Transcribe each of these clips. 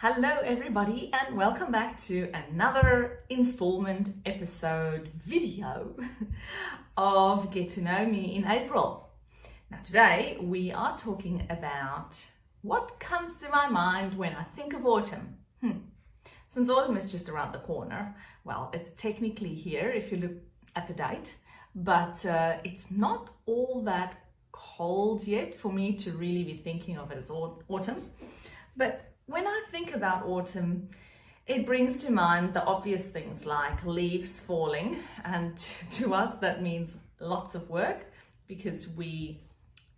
Hello everybody and welcome back to another installment episode video of Get to Know Me in April. Now today we are talking about what comes to my mind when I think of autumn. Since autumn is just around the corner, well, it's technically here if you look at the date, but it's not all that cold yet for me to really be thinking of it as autumn. But when I think about autumn, it brings to mind the obvious things like leaves falling, and to us that means lots of work because we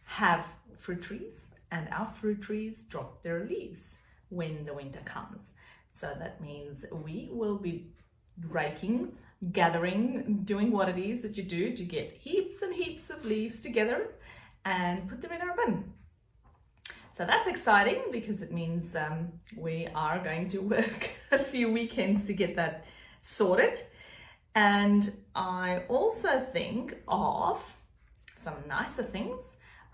have fruit trees and our fruit trees drop their leaves when the winter comes. So that means we will be raking, gathering, doing what it is that you do to get heaps and heaps of leaves together and put them in our bin. So that's exciting because it means we are going to work a few weekends to get that sorted. And I also think of some nicer things,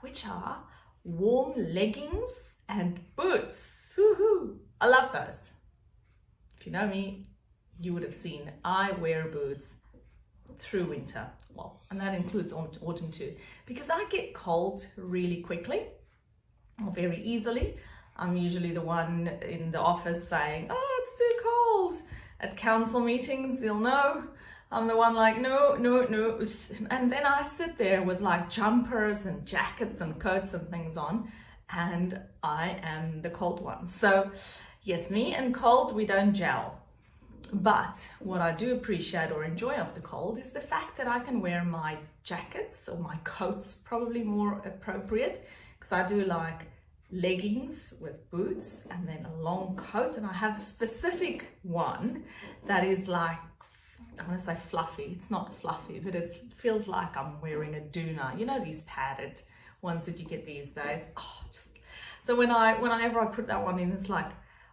which are warm leggings and boots. Woohoo! I love those. If you know me, you would have seen I wear boots through winter. Well, and that includes autumn too, because I get cold really quickly. Very easily. I'm usually the one in the office saying, oh, it's too cold. At council meetings, you'll know, I'm the one like, no. And then I sit there with like jumpers and jackets and coats and things on, and I am the cold one. So yes, me and cold, we don't gel. But what I do appreciate or enjoy of the cold is the fact that I can wear my jackets, or my coats probably more appropriate, because I do like leggings with boots and then a long coat, and I have a specific one that is like, I want to say fluffy. It's not fluffy, but it feels like I'm wearing a doona. You know, these padded ones that you get these days. So whenever I put that one in, it's like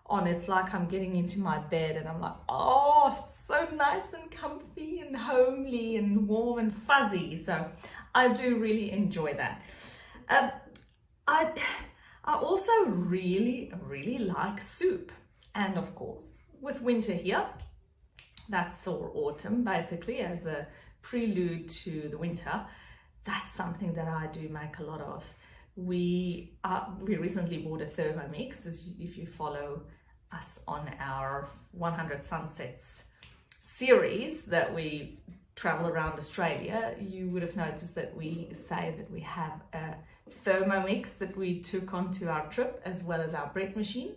I'm getting into my bed and I'm like, oh, so nice and comfy and homely and warm and fuzzy. So I do really enjoy that. I also really like soup. And of course, with winter here, that's or autumn basically as a prelude to the winter, that's something that I do make a lot of. We recently bought a Thermomix, if you follow us on our 100 Sunsets series that we travel around Australia, you would have noticed that we say that we have a Thermomix that we took onto our trip, as well as our bread machine,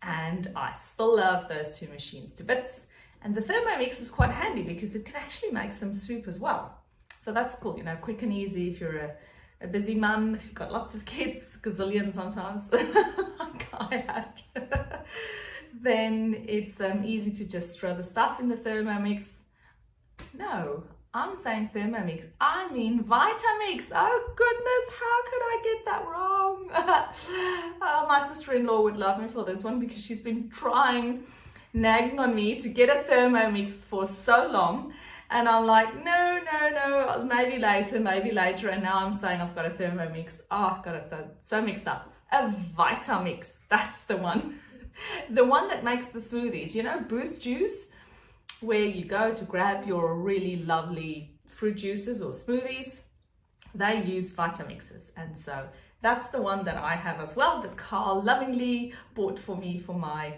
and I still love those two machines to bits. And the Thermomix is quite handy because it can actually make some soup as well, so that's cool, you know, quick and easy if you're a busy mum, if you've got lots of kids, gazillion sometimes like I have. Then it's easy to just throw the stuff in the Thermomix. No, I'm saying Thermomix, I mean Vitamix. Oh goodness, how could I get that wrong? My sister-in-law would love me for this one because she's been nagging on me to get a Thermomix for so long. And I'm like, no, maybe later. And now I'm saying I've got a Thermomix. Oh, got it so mixed up. A Vitamix, that's the one. The one that makes the smoothies, you know, Boost Juice, where you go to grab your really lovely fruit juices or smoothies. They use Vitamixes, and so that's the one that I have as well, that Carl lovingly bought for me for my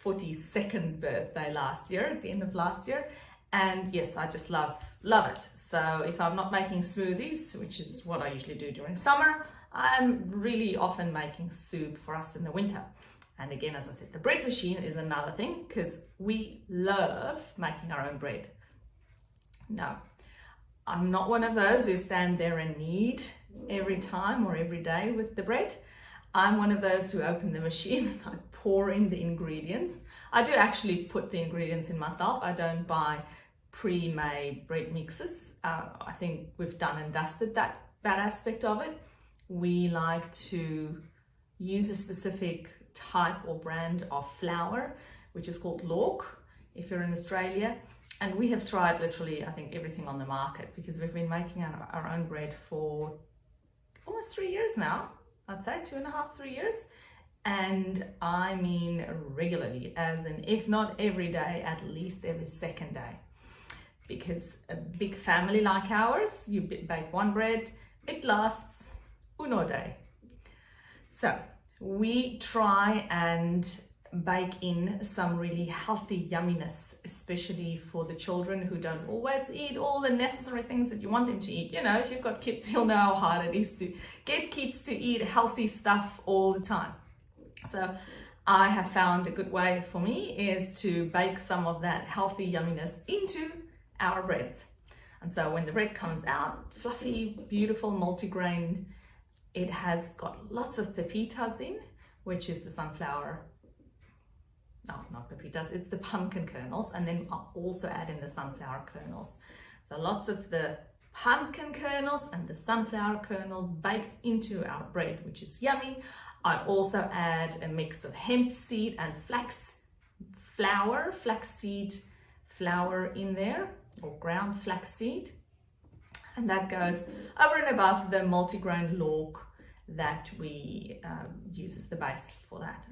42nd birthday last year, at the end of last year. And yes, I just love it. So if I'm not making smoothies, which is what I usually do during summer, I'm really often making soup for us in the winter. And again, as I said, the bread machine is another thing because we love making our own bread. No, I'm not one of those who stand there and knead every time or every day with the bread. I'm one of those who open the machine and I pour in the ingredients. I do actually put the ingredients in myself. I don't buy pre-made bread mixes. I think we've done and dusted that aspect of it. We like to use a specific type or brand of flour, which is called Lork if you're in Australia, and we have tried literally I think everything on the market because we've been making our own bread for almost 3 years now, I'd say 2.5-3 years, And I mean regularly, as in if not every day, at least every second day. Because a big family like ours, you bake one bread, it lasts uno day. So we try and bake in some really healthy yumminess, especially for the children who don't always eat all the necessary things that you want them to eat. You know, if you've got kids, you'll know how hard it is to get kids to eat healthy stuff all the time. So I have found a good way for me is to bake some of that healthy yumminess into our breads. And so when the bread comes out, fluffy, beautiful, multigrain, it has got lots of pepitas in, which is the sunflower. No, not pepitas, it's the pumpkin kernels, and then I'll also add in the sunflower kernels. So lots of the pumpkin kernels and the sunflower kernels baked into our bread, which is yummy. I also add a mix of hemp seed and flaxseed flour in there, or ground flaxseed. And that goes over and above the multigrain log that we use as the base for that.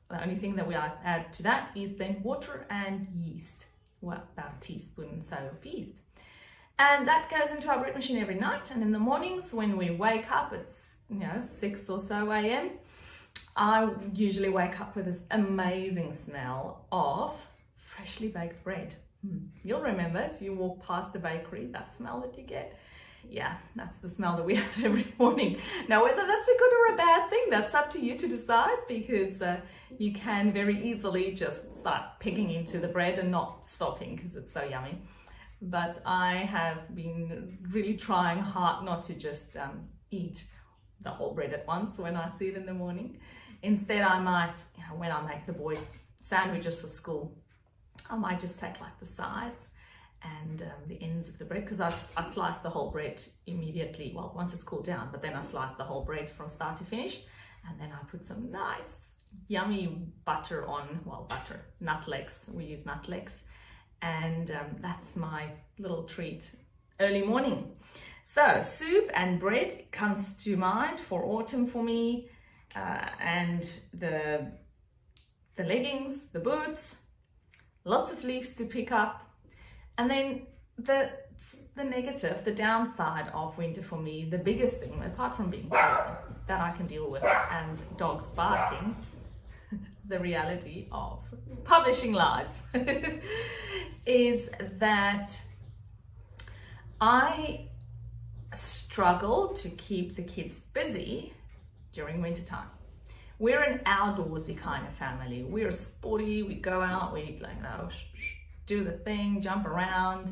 The only thing that we add to that is then water and yeast. Well, about a teaspoon or so of yeast. And that goes into our bread machine every night. And in the mornings when we wake up, it's 6 or so a.m. I usually wake up with this amazing smell of freshly baked bread. You'll remember if you walk past the bakery, that smell that you get. Yeah, that's the smell that we have every morning. Now, whether that's a good or a bad thing, that's up to you to decide, because you can very easily just start picking into the bread and not stopping because it's so yummy. But I have been really trying hard not to just eat the whole bread at once when I see it in the morning. Instead, I might, when I make the boys sandwiches for school, I might just take like the sides and the ends of the bread, because I slice the whole bread immediately, well, once it's cooled down, but then I slice the whole bread from start to finish, and then I put some nice yummy butter on, nut legs, we use nut legs, and that's my little treat early morning. So soup and bread comes to mind for autumn for me, and the leggings, the boots, lots of leaves to pick up. And then the negative, the downside of winter for me, the biggest thing, apart from being cold, that I can deal with, and dogs barking, the reality of publishing life, is that I struggle to keep the kids busy during winter time. We're an outdoorsy kind of family. We're sporty, we go out, we do the thing, jump around,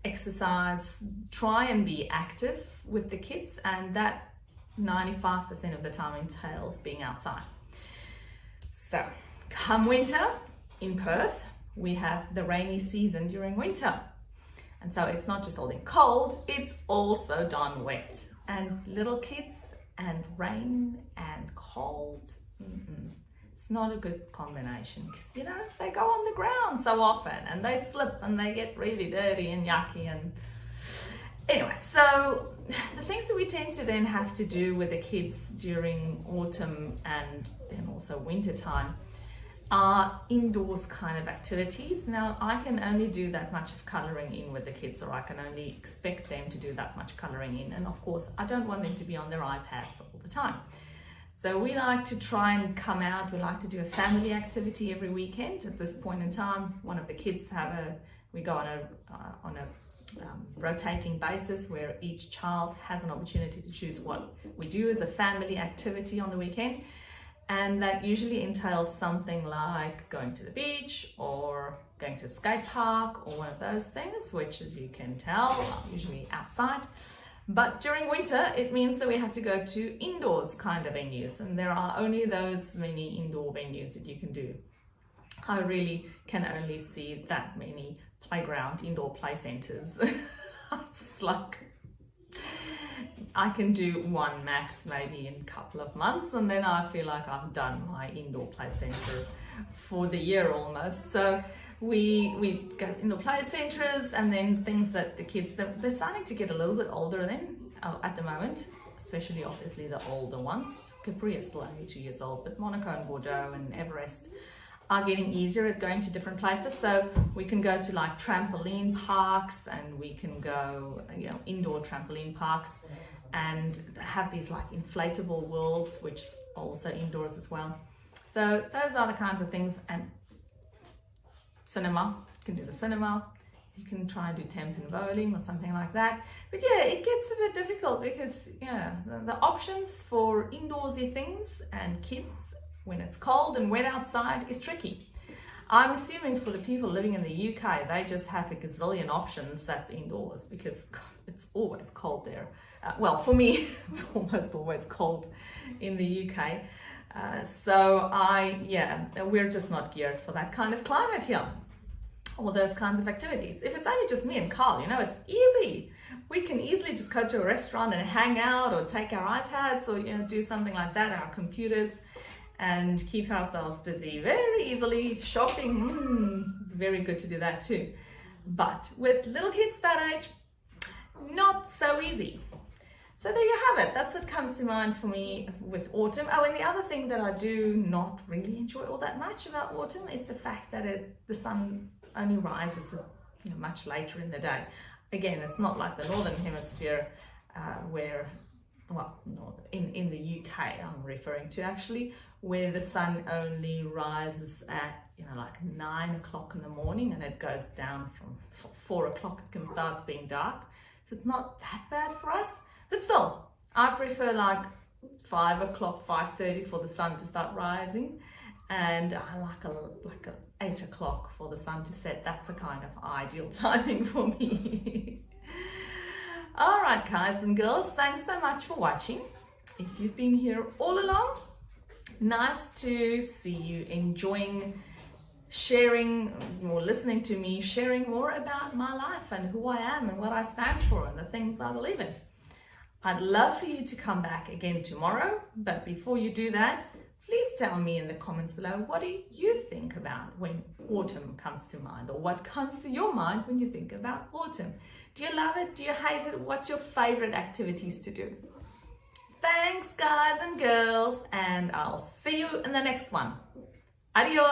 exercise, try and be active with the kids, and that 95% of the time entails being outside. So come winter in Perth, we have the rainy season during winter. And so it's not just all in cold, it's also darn wet. And little kids and rain and cold, it's not a good combination, because they go on the ground so often and they slip and they get really dirty and yucky. And anyway, so the things that we tend to then have to do with the kids during autumn and then also winter time are indoors kind of activities. Now, I can only do that much of colouring in with the kids, or I can only expect them to do that much colouring in. And of course, I don't want them to be on their iPads all the time. So we like to try and come out. We like to do a family activity every weekend. At this point in time, one of the kids we go on a rotating basis where each child has an opportunity to choose what we do as a family activity on the weekend. And that usually entails something like going to the beach or going to a skate park or one of those things, which, as you can tell, are usually outside. But during winter, it means that we have to go to indoors kind of venues, and there are only those many indoor venues that you can do. I really can only see that many indoor play centers. It's like I can do one max maybe in a couple of months, and then I feel like I've done my indoor play center for the year almost. So we go indoor play centers, and then things that the kids, they're starting to get a little bit older then at the moment, especially obviously the older ones. Capri is still only 2 years old, but Monaco and Bordeaux and Everest are getting easier at going to different places. So we can go to like trampoline parks, and we can go, indoor trampoline parks, and have these like inflatable worlds, which are also indoors as well. So those are the kinds of things. And cinema, you can do the cinema. You can try and do ten-pin bowling or something like that. But yeah, it gets a bit difficult because the options for indoorsy things and kids when it's cold and wet outside is tricky. I'm assuming for the people living in the UK, they just have a gazillion options that's indoors, because it's always cold there. Well, for me, it's almost always cold in the UK. We're just not geared for that kind of climate here, or those kinds of activities. If it's only just me and Carl, it's easy. We can easily just go to a restaurant and hang out, or take our iPads, or do something like that, our computers, and keep ourselves busy very easily. Shopping, very good to do that too. But with little kids that age, not so easy. So there you have it. That's what comes to mind for me with autumn. Oh, and the other thing that I do not really enjoy all that much about autumn is the fact that the sun only rises much later in the day. Again, it's not like the Northern Hemisphere in the UK I'm referring to actually, where the sun only rises at like 9 o'clock in the morning, and it goes down from 4 o'clock it starts being dark. So it's not that bad for us, but still I prefer like 5 o'clock, 5:30 for the sun to start rising, and I like a 8 o'clock for the sun to set. That's a kind of ideal timing for me. All right, guys and girls, thanks so much for watching. If you've been here all along, nice to see you enjoying sharing or listening to me, sharing more about my life and who I am and what I stand for and the things I believe in. I'd love for you to come back again tomorrow, but before you do that, please tell me in the comments below, what do you think about when autumn comes to mind, or what comes to your mind when you think about autumn? Do you love it? Do you hate it? What's your favorite activities to do? Thanks, guys and girls, and I'll see you in the next one. Adios.